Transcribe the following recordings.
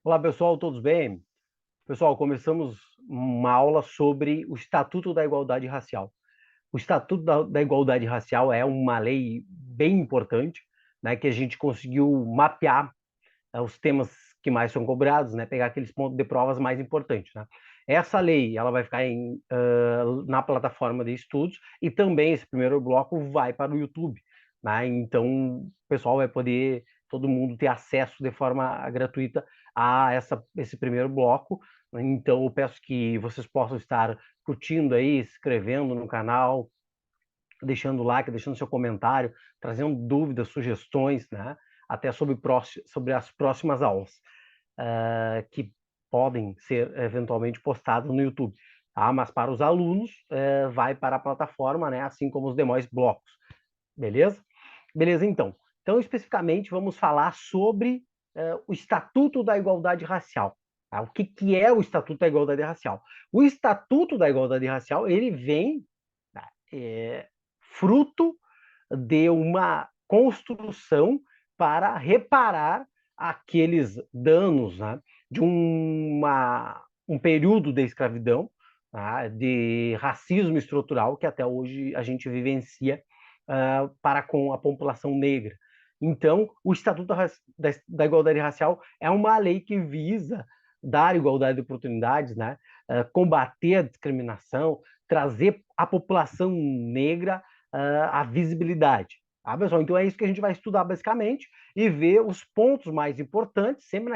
Olá, pessoal, todos bem? Pessoal, começamos uma aula sobre o Estatuto da Igualdade Racial. O Estatuto da Igualdade Racial é uma lei bem importante, né, que a gente conseguiu mapear os temas que mais são cobrados, né, pegar aqueles pontos de provas mais importantes. Né? Essa lei ela vai ficar na plataforma de estudos e também esse primeiro bloco vai para o YouTube. Né? Então, o pessoal vai poder, todo mundo ter acesso de forma gratuita a esse primeiro bloco. Então, eu peço que vocês possam estar curtindo aí, se inscrevendo no canal, deixando like, deixando seu comentário, trazendo dúvidas, sugestões, né? Até sobre as próximas aulas que podem ser eventualmente postadas no YouTube. Tá? Mas para os alunos, vai para a plataforma, né? Assim como os demais blocos. Beleza? Beleza, então. Então, especificamente, vamos falar sobre o Estatuto da Igualdade Racial. Tá? O que é o Estatuto da Igualdade Racial? O Estatuto da Igualdade Racial, ele vem tá, fruto de uma construção para reparar aqueles danos, né, de um período de escravidão, tá, de racismo estrutural que até hoje a gente vivencia para com a população negra. Então, o Estatuto da Igualdade Racial é uma lei que visa dar igualdade de oportunidades, né, combater a discriminação, trazer a população negra a visibilidade. Tá, pessoal? Então é isso que a gente vai estudar basicamente e ver os pontos mais importantes, sempre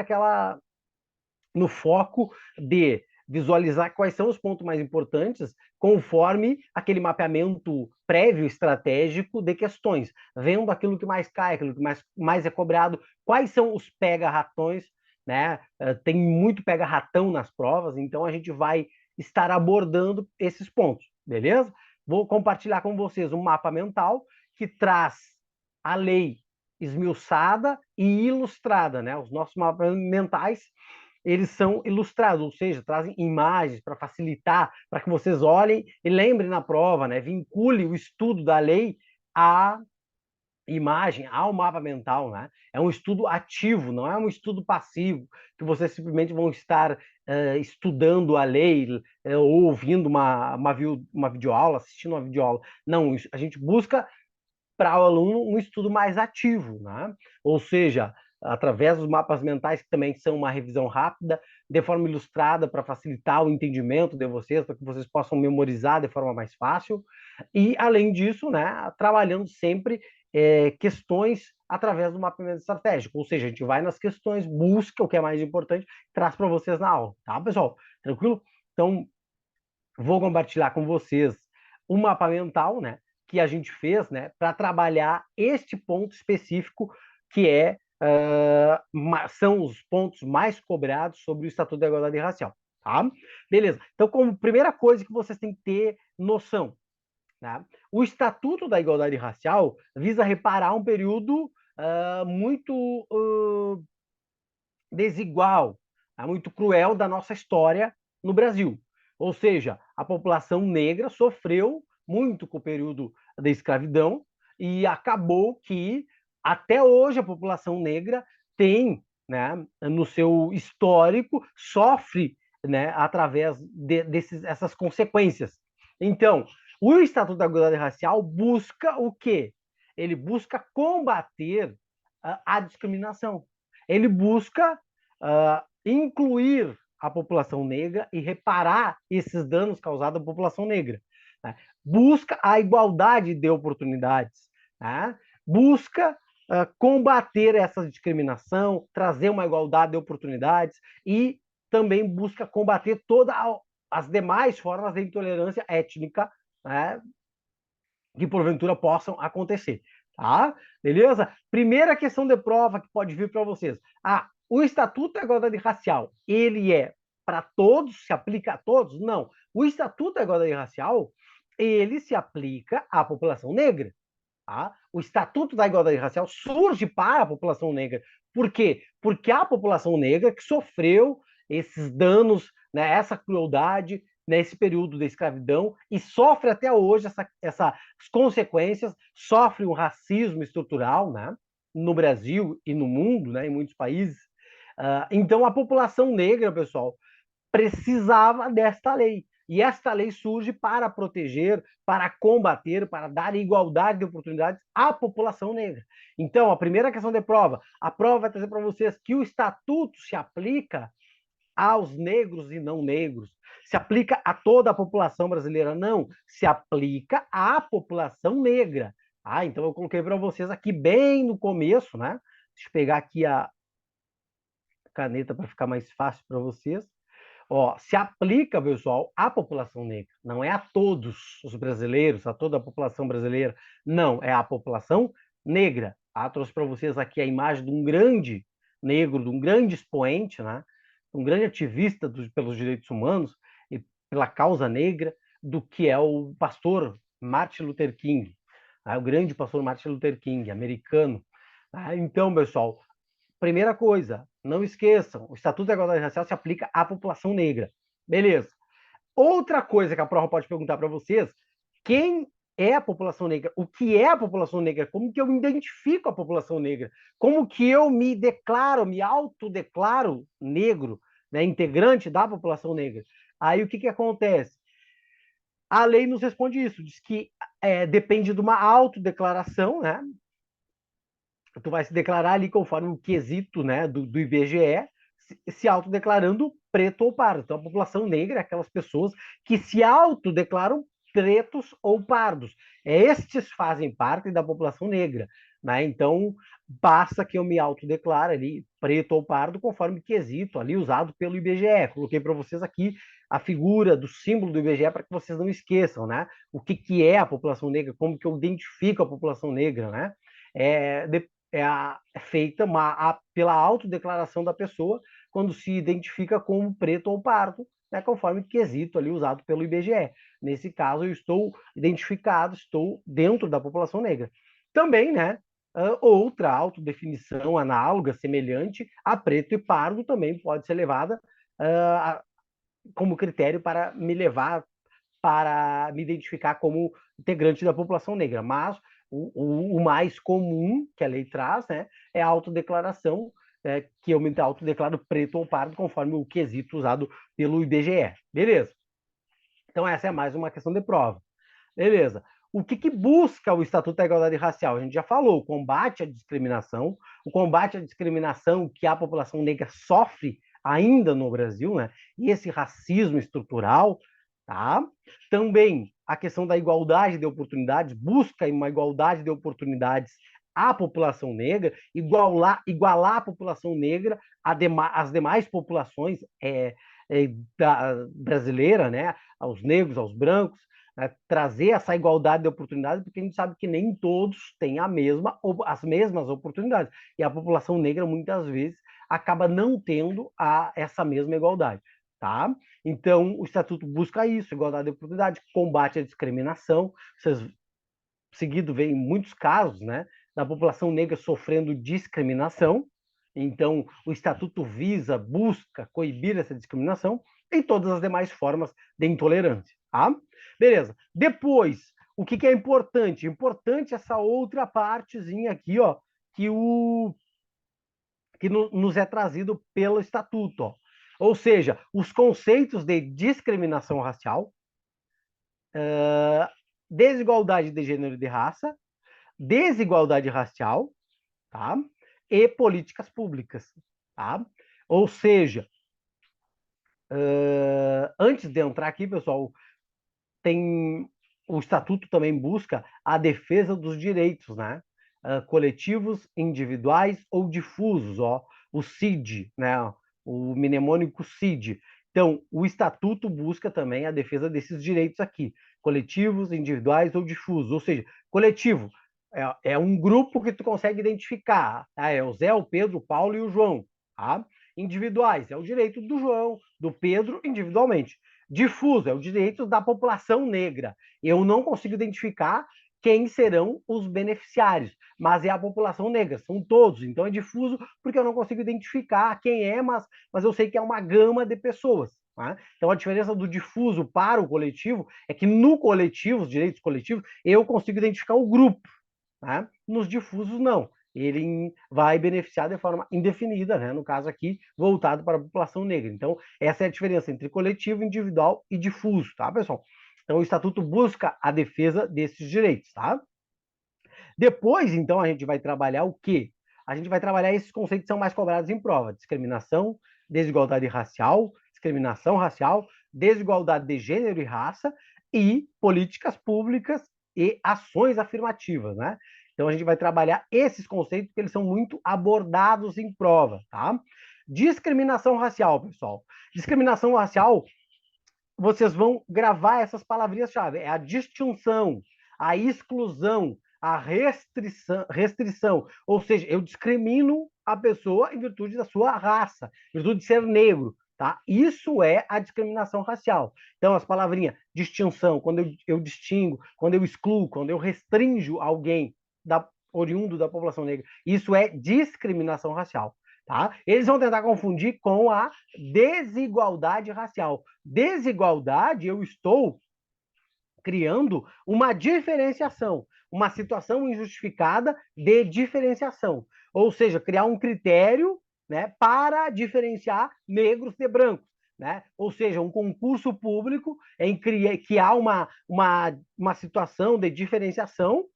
no foco de visualizar quais são os pontos mais importantes conforme aquele mapeamento prévio estratégico de questões, vendo aquilo que mais cai, aquilo que mais é cobrado, quais são os pega-ratões, né? Tem muito pega-ratão nas provas, então a gente vai estar abordando esses pontos, beleza? Vou compartilhar com vocês um mapa mental que traz a lei esmiuçada e ilustrada, né? Os nossos mapas mentais eles são ilustrados, ou seja, trazem imagens para facilitar, para que vocês olhem e lembrem na prova, né? Vincule o estudo da lei à imagem, ao mapa mental, né? É um estudo ativo, não é um estudo passivo, que vocês simplesmente vão estar estudando a lei ou ouvindo uma videoaula, assistindo uma videoaula. Não, a gente busca para o aluno um estudo mais ativo, né? Ou seja, através dos mapas mentais, que também são uma revisão rápida, de forma ilustrada, para facilitar o entendimento de vocês, para que vocês possam memorizar de forma mais fácil. E, além disso, né, trabalhando sempre questões através do mapeamento estratégico. Ou seja, a gente vai nas questões, busca o que é mais importante, traz para vocês na aula. Tá, pessoal? Tranquilo? Então, vou compartilhar com vocês um mapa mental, né, que a gente fez, né, para trabalhar este ponto específico que são os pontos mais cobrados sobre o Estatuto da Igualdade Racial, tá? Beleza. Então, como primeira coisa que vocês têm que ter noção, né, o Estatuto da Igualdade Racial visa reparar um período muito desigual, muito cruel da nossa história no Brasil. Ou seja, a população negra sofreu muito com o período da escravidão e acabou que até hoje a população negra tem, né, no seu histórico, sofre, né, através dessas consequências. Então, o Estatuto da Igualdade Racial busca o quê? Ele busca combater a discriminação. Ele busca incluir a população negra e reparar esses danos causados à população negra. Né? Busca a igualdade de oportunidades. Né? Busca combater essa discriminação, trazer uma igualdade de oportunidades e também busca combater todas as demais formas de intolerância étnica, né, que porventura possam acontecer. Tá? Beleza? Primeira questão de prova que pode vir para vocês. O Estatuto da Igualdade Racial, ele é para todos, se aplica a todos? Não. O Estatuto da Igualdade Racial, ele se aplica à população negra. Tá? O Estatuto da Igualdade Racial surge para a população negra. Por quê? Porque a população negra que sofreu esses danos, né, essa crueldade nesse período da escravidão e sofre até hoje essas consequências, sofre um racismo estrutural, né, no Brasil e no mundo, né, em muitos países, Então, a população negra, pessoal, precisava desta lei. E esta lei surge para proteger, para combater, para dar igualdade de oportunidades à população negra. Então, a primeira questão de prova, a prova vai trazer para vocês que o estatuto se aplica aos negros e não negros, se aplica a toda a população brasileira, não, se aplica à população negra. Então eu coloquei para vocês aqui bem no começo, né? Deixa eu pegar aqui a caneta para ficar mais fácil para vocês. Se aplica, pessoal, à população negra, não é a todos os brasileiros, a toda a população brasileira, não, é a população negra. Trouxe para vocês aqui a imagem de um grande negro, de um grande expoente, né? Um grande ativista pelos direitos humanos e pela causa negra, do que é o pastor Martin Luther King, o grande pastor Martin Luther King, americano. Então, pessoal, primeira coisa, não esqueçam, o Estatuto da Igualdade Racial se aplica à população negra. Beleza. Outra coisa que a prova pode perguntar para vocês, quem é a população negra? O que é a população negra? Como que eu identifico a população negra? Como que eu me declaro, me autodeclaro negro, né, integrante da população negra? Aí o que acontece? A lei nos responde isso, diz que depende de uma autodeclaração, né? Tu vai se declarar ali conforme o quesito, né, do IBGE, se autodeclarando preto ou pardo. Então, a população negra é aquelas pessoas que se autodeclaram pretos ou pardos. Estes fazem parte da população negra, né? Então, basta que eu me autodeclare ali preto ou pardo conforme quesito ali usado pelo IBGE. Coloquei para vocês aqui a figura do símbolo do IBGE para que vocês não esqueçam, né? O que é a população negra, como que eu identifico a população negra, né? É feita pela autodeclaração da pessoa quando se identifica como preto ou pardo, né, conforme quesito ali usado pelo IBGE. Nesse caso, eu estou identificado, estou dentro da população negra. Também, né, outra autodefinição análoga, semelhante a preto e pardo, também pode ser levada como critério para me levar para me identificar como integrante da população negra. Mas o mais comum que a lei traz, né, é a autodeclaração, que eu me autodeclaro preto ou pardo, conforme o quesito usado pelo IBGE. Beleza? Então, essa é mais uma questão de prova. Beleza. O que busca o Estatuto da Igualdade Racial? A gente já falou, o combate à discriminação, que a população negra sofre ainda no Brasil, né? E esse racismo estrutural, tá? Também a questão da igualdade de oportunidades, busca uma igualdade de oportunidades à população negra, igualar a população negra às demais populações brasileira, né? Aos negros, aos brancos, trazer essa igualdade de oportunidades, porque a gente sabe que nem todos têm as mesmas oportunidades. E a população negra, muitas vezes, acaba não tendo essa mesma igualdade. Tá? Então, o Estatuto busca isso, igualdade de oportunidade, combate à discriminação. Vocês, seguido, vem muitos casos, né, da população negra sofrendo discriminação. Então, o Estatuto busca coibir essa discriminação e todas as demais formas de intolerância. Tá? Beleza. Depois, o que é importante? Importante essa outra partezinha aqui, ó, que nos é trazido pelo Estatuto. Ó. Ou seja, os conceitos de discriminação racial, desigualdade de gênero e de raça, desigualdade racial, tá? E políticas públicas. Tá? Ou seja, antes de entrar aqui, pessoal, o Estatuto também busca a defesa dos direitos, né? Coletivos, individuais ou difusos, ó, o CID, né? O mnemônico CID. Então, o Estatuto busca também a defesa desses direitos aqui, coletivos, individuais ou difusos. Ou seja, coletivo é um grupo que tu consegue identificar. Tá? É o Zé, o Pedro, o Paulo e o João. Tá? Individuais é o direito do João, do Pedro individualmente. Difuso é o direito da população negra. Eu não consigo identificar quem serão os beneficiários, mas é a população negra, são todos. Então é difuso porque eu não consigo identificar quem é, mas eu sei que é uma gama de pessoas. Tá? Então a diferença do difuso para o coletivo é que no coletivo, os direitos coletivos, eu consigo identificar o grupo. Tá? Nos difusos, não. ele vai beneficiar de forma indefinida, né? No caso aqui, voltado para a população negra. Então, essa é a diferença entre coletivo, individual e difuso, tá, pessoal? Então, o Estatuto busca a defesa desses direitos, tá? Depois, então, a gente vai trabalhar o quê? A gente vai trabalhar esses conceitos que são mais cobrados em prova: discriminação, desigualdade racial, discriminação racial, desigualdade de gênero e raça e políticas públicas e ações afirmativas, né? Então, a gente vai trabalhar esses conceitos porque eles são muito abordados em prova, tá? Discriminação racial, pessoal. Discriminação racial, vocês vão gravar essas palavrinhas-chave. É a distinção, a exclusão, a restrição. Ou seja, eu discrimino a pessoa em virtude da sua raça, em virtude de ser negro. Tá? Isso é a discriminação racial. Então, as palavrinhas distinção, quando eu distingo, quando eu excluo, quando eu restringo alguém oriundo da população negra, isso é discriminação racial. Tá? Eles vão tentar confundir com a desigualdade racial. Desigualdade, eu estou criando uma diferenciação, uma situação injustificada de diferenciação. Ou seja, criar um critério, né, para diferenciar negros de brancos. Né? Ou seja, um concurso público em que há uma situação de diferenciação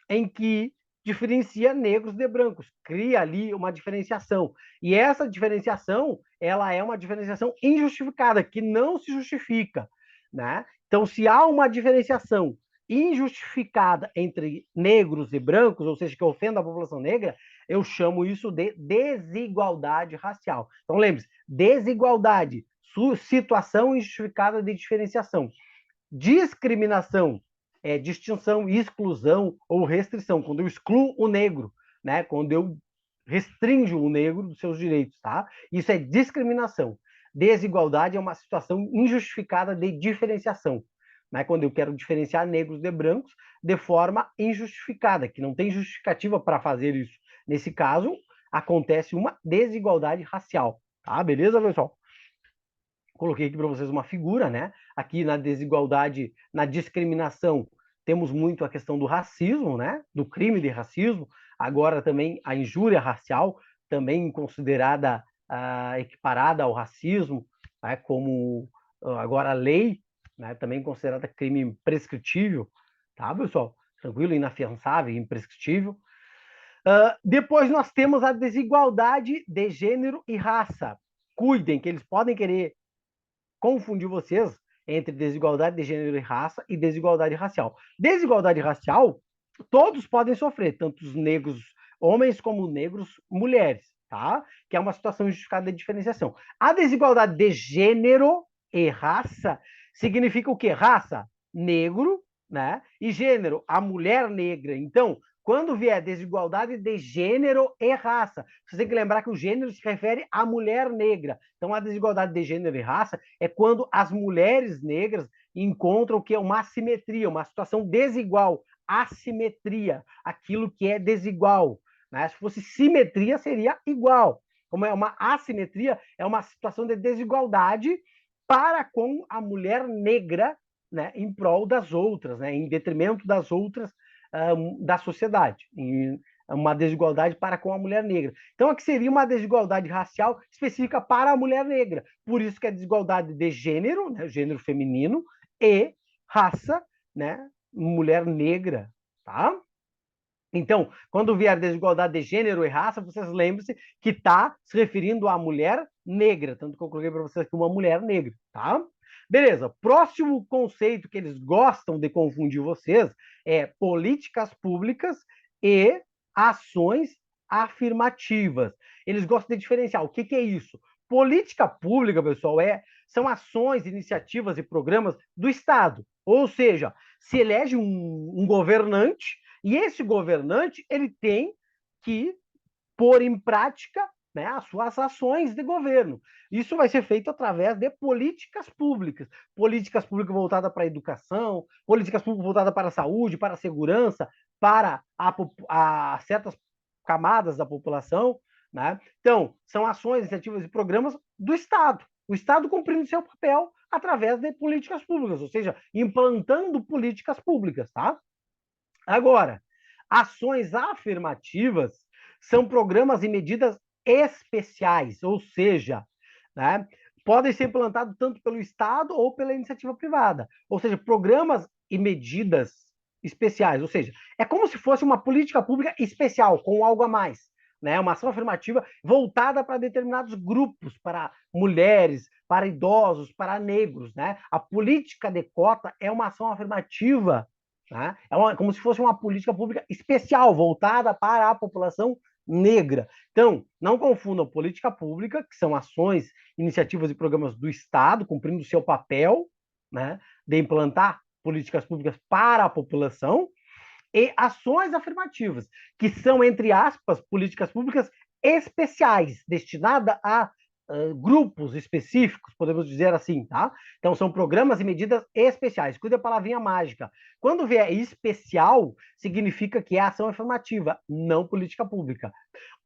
em que diferencia negros de brancos, cria ali uma diferenciação. E essa diferenciação, ela é uma diferenciação injustificada, que não se justifica, né? Então, se há uma diferenciação injustificada entre negros e brancos, ou seja, que ofenda a população negra, eu chamo isso de desigualdade racial. Então, lembre-se, desigualdade, situação injustificada de diferenciação. Discriminação é distinção, exclusão ou restrição, quando eu excluo o negro, né? Quando eu restringo o negro dos seus direitos, tá? Isso é discriminação. Desigualdade é uma situação injustificada de diferenciação, né? Quando eu quero diferenciar negros de brancos de forma injustificada, que não tem justificativa para fazer isso. Nesse caso, acontece uma desigualdade racial, tá? Beleza, pessoal? Coloquei aqui para vocês uma figura, né? Aqui na desigualdade, na discriminação, temos muito a questão do racismo, né? Do crime de racismo. Agora também a injúria racial, também considerada equiparada ao racismo, né? Como agora a lei, né? Também considerada crime prescritível, tá, pessoal? Tranquilo, inafiançável, imprescritível. Depois nós temos a desigualdade de gênero e raça. Cuidem, que eles podem querer confundir vocês entre desigualdade de gênero e raça e desigualdade racial. Desigualdade racial, todos podem sofrer, tanto os negros homens como negros mulheres, tá? Que é uma situação injustificada de diferenciação. A desigualdade de gênero e raça significa o quê? Raça, negro, né? E gênero, a mulher negra. Então, quando vier desigualdade de gênero e raça, você tem que lembrar que o gênero se refere à mulher negra. Então, a desigualdade de gênero e raça é quando as mulheres negras encontram o que é uma assimetria, uma situação desigual, assimetria, aquilo que é desigual. Né? Se fosse simetria, seria igual. Como é uma assimetria, é uma situação de desigualdade para com a mulher negra, né, em prol das outras, né, em detrimento das outras da sociedade, em uma desigualdade para com a mulher negra. Então, aqui seria uma desigualdade racial específica para a mulher negra. Por isso que é desigualdade de gênero, né, gênero feminino, e raça, né, mulher negra, tá? Então, quando vier desigualdade de gênero e raça, vocês lembrem-se que está se referindo à mulher negra, tanto que eu coloquei para vocês aqui uma mulher negra, tá? Beleza, próximo conceito que eles gostam de confundir vocês é políticas públicas e ações afirmativas. Eles gostam de diferenciar. O que, que é isso? Política pública, pessoal, são ações, iniciativas e programas do Estado. Ou seja, se elege um governante e esse governante ele tem que pôr em prática, né, as suas ações de governo. Isso vai ser feito através de políticas públicas voltadas para a educação, políticas públicas voltadas para a saúde, para a segurança, para a certas camadas da população. Né? Então, são ações, iniciativas e programas do Estado. O Estado cumprindo seu papel através de políticas públicas, ou seja, implantando políticas públicas. Tá? Agora, ações afirmativas são programas e medidas especiais, ou seja, né, podem ser implantados tanto pelo Estado ou pela iniciativa privada. Ou seja, programas e medidas especiais, ou seja, é como se fosse uma política pública especial, com algo a mais. Né, uma ação afirmativa voltada para determinados grupos, para mulheres, para idosos, para negros. Né? A política de cota é uma ação afirmativa, né? Como se fosse uma política pública especial, voltada para a população negra. Então, não confundam política pública, que são ações, iniciativas e programas do Estado, cumprindo o seu papel, né, de implantar políticas públicas para a população, e ações afirmativas, que são, entre aspas, políticas públicas especiais, destinadas a grupos específicos, podemos dizer assim, tá? Então, são programas e medidas especiais. Cuida a palavrinha mágica. Quando vier especial, significa que é ação afirmativa, não política pública.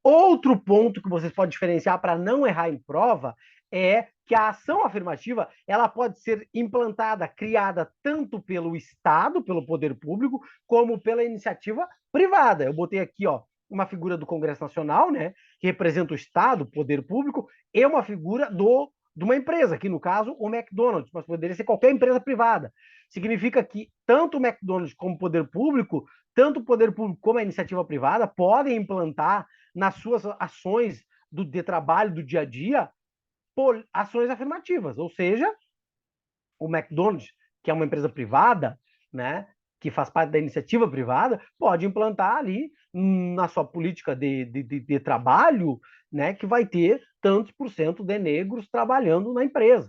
Outro ponto que vocês podem diferenciar para não errar em prova é que a ação afirmativa ela pode ser implantada, criada tanto pelo Estado, pelo poder público, como pela iniciativa privada. Eu botei aqui, ó, uma figura do Congresso Nacional, né, que representa o Estado, o poder público, e uma figura de uma empresa, que no caso o McDonald's, mas poderia ser qualquer empresa privada. Significa que tanto o McDonald's como o poder público, tanto o poder público como a iniciativa privada podem implantar nas suas ações de trabalho do dia a dia ações afirmativas, ou seja, o McDonald's, que é uma empresa privada, né, que faz parte da iniciativa privada, pode implantar ali na sua política de trabalho, né, que vai ter tantos por cento de negros trabalhando na empresa.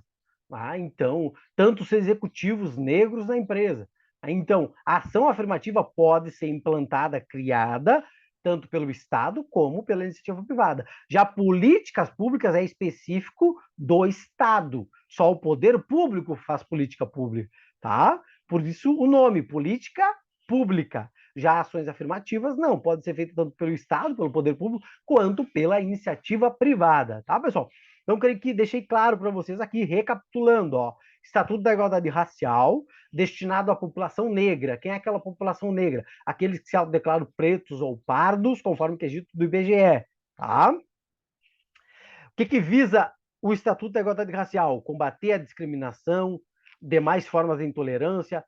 Então, tantos executivos negros na empresa. Então, a ação afirmativa pode ser implantada, criada, tanto pelo Estado como pela iniciativa privada. Já políticas públicas é específico do Estado. Só o poder público faz política pública, tá? Por isso o nome, política pública. Já ações afirmativas, não, pode ser feito tanto pelo Estado, pelo poder público, quanto pela iniciativa privada, tá, pessoal? Então, creio que deixei claro para vocês aqui, recapitulando, ó, Estatuto da Igualdade Racial, destinado à população negra. Quem é aquela população negra? Aqueles que se autodeclaram pretos ou pardos, conforme o quesito do IBGE, tá? O que visa o Estatuto da Igualdade Racial? Combater a discriminação, demais formas de intolerância,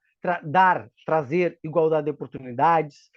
trazer igualdade de oportunidades,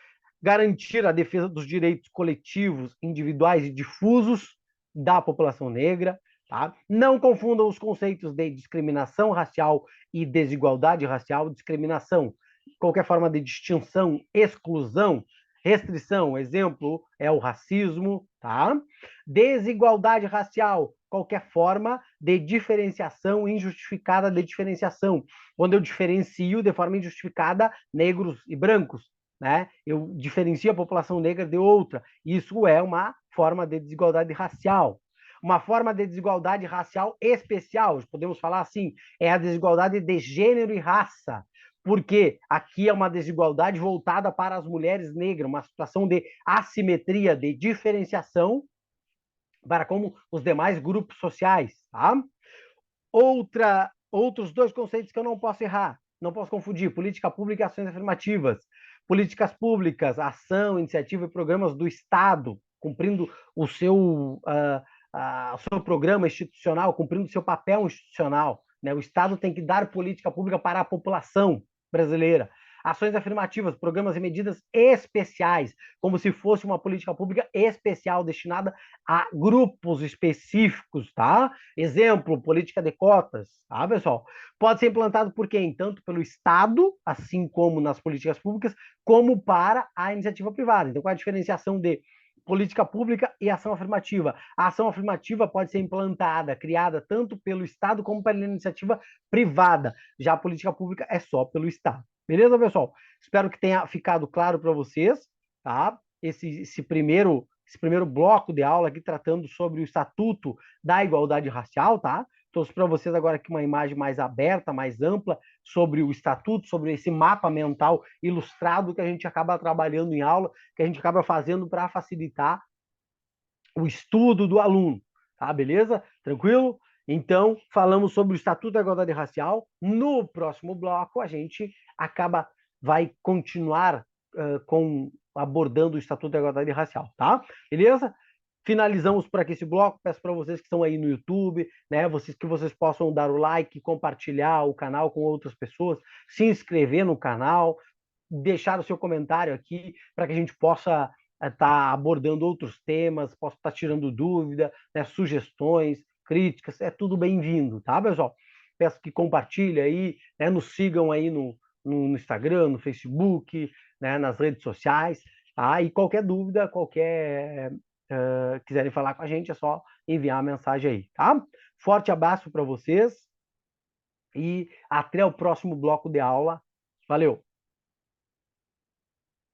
garantir a defesa dos direitos coletivos, individuais e difusos da população negra. Tá? Não confundam os conceitos de discriminação racial e desigualdade racial. Discriminação, qualquer forma de distinção, exclusão, restrição, exemplo é o racismo, tá? Desigualdade racial, qualquer forma de diferenciação injustificada de diferenciação, quando eu diferencio de forma injustificada negros e brancos, né? Eu diferencio a população negra de outra. Isso é uma forma de desigualdade racial. Uma forma de desigualdade racial especial, podemos falar assim, é a desigualdade de gênero e raça, porque aqui é uma desigualdade voltada para as mulheres negras, uma situação de assimetria, de diferenciação para como os demais grupos sociais, tá? Outros dois conceitos que eu não posso errar, não posso confundir, política pública e ações afirmativas. Políticas públicas, ação, iniciativa e programas do Estado, cumprindo o seu programa institucional, cumprindo o seu papel institucional. Né? O Estado tem que dar política pública para a população brasileira. Ações afirmativas, programas e medidas especiais, como se fosse uma política pública especial destinada a grupos específicos, tá? Exemplo, política de cotas, tá, pessoal? Pode ser implantado por quem? Tanto pelo Estado, assim como nas políticas públicas, como para a iniciativa privada. Então, qual é a diferenciação de política pública e ação afirmativa? A ação afirmativa pode ser implantada, criada tanto pelo Estado como pela iniciativa privada. Já a política pública é só pelo Estado. Beleza, pessoal? Espero que tenha ficado claro para vocês, tá? Esse primeiro bloco de aula aqui tratando sobre o Estatuto da Igualdade Racial, tá? Trouxe para vocês agora aqui uma imagem mais aberta, mais ampla sobre o Estatuto, sobre esse mapa mental ilustrado que a gente acaba trabalhando em aula, que a gente acaba fazendo para facilitar o estudo do aluno, tá? Beleza? Tranquilo? Então, falamos sobre o Estatuto da Igualdade Racial. No próximo bloco, a gente vai continuar com abordando o Estatuto da Igualdade Racial, tá? Beleza? Finalizamos por aqui esse bloco. Peço para vocês que estão aí no YouTube, né, que vocês possam dar o like, compartilhar o canal com outras pessoas, se inscrever no canal, deixar o seu comentário aqui para que a gente possa estar abordando outros temas, possa estar tirando dúvida, né, sugestões, críticas, é tudo bem-vindo, tá, pessoal? Peço que compartilhem aí, né, nos sigam aí no Instagram, no Facebook, né, nas redes sociais, tá? E qualquer dúvida, quiserem falar com a gente, é só enviar a mensagem aí, tá? Forte abraço para vocês e até o próximo bloco de aula. Valeu!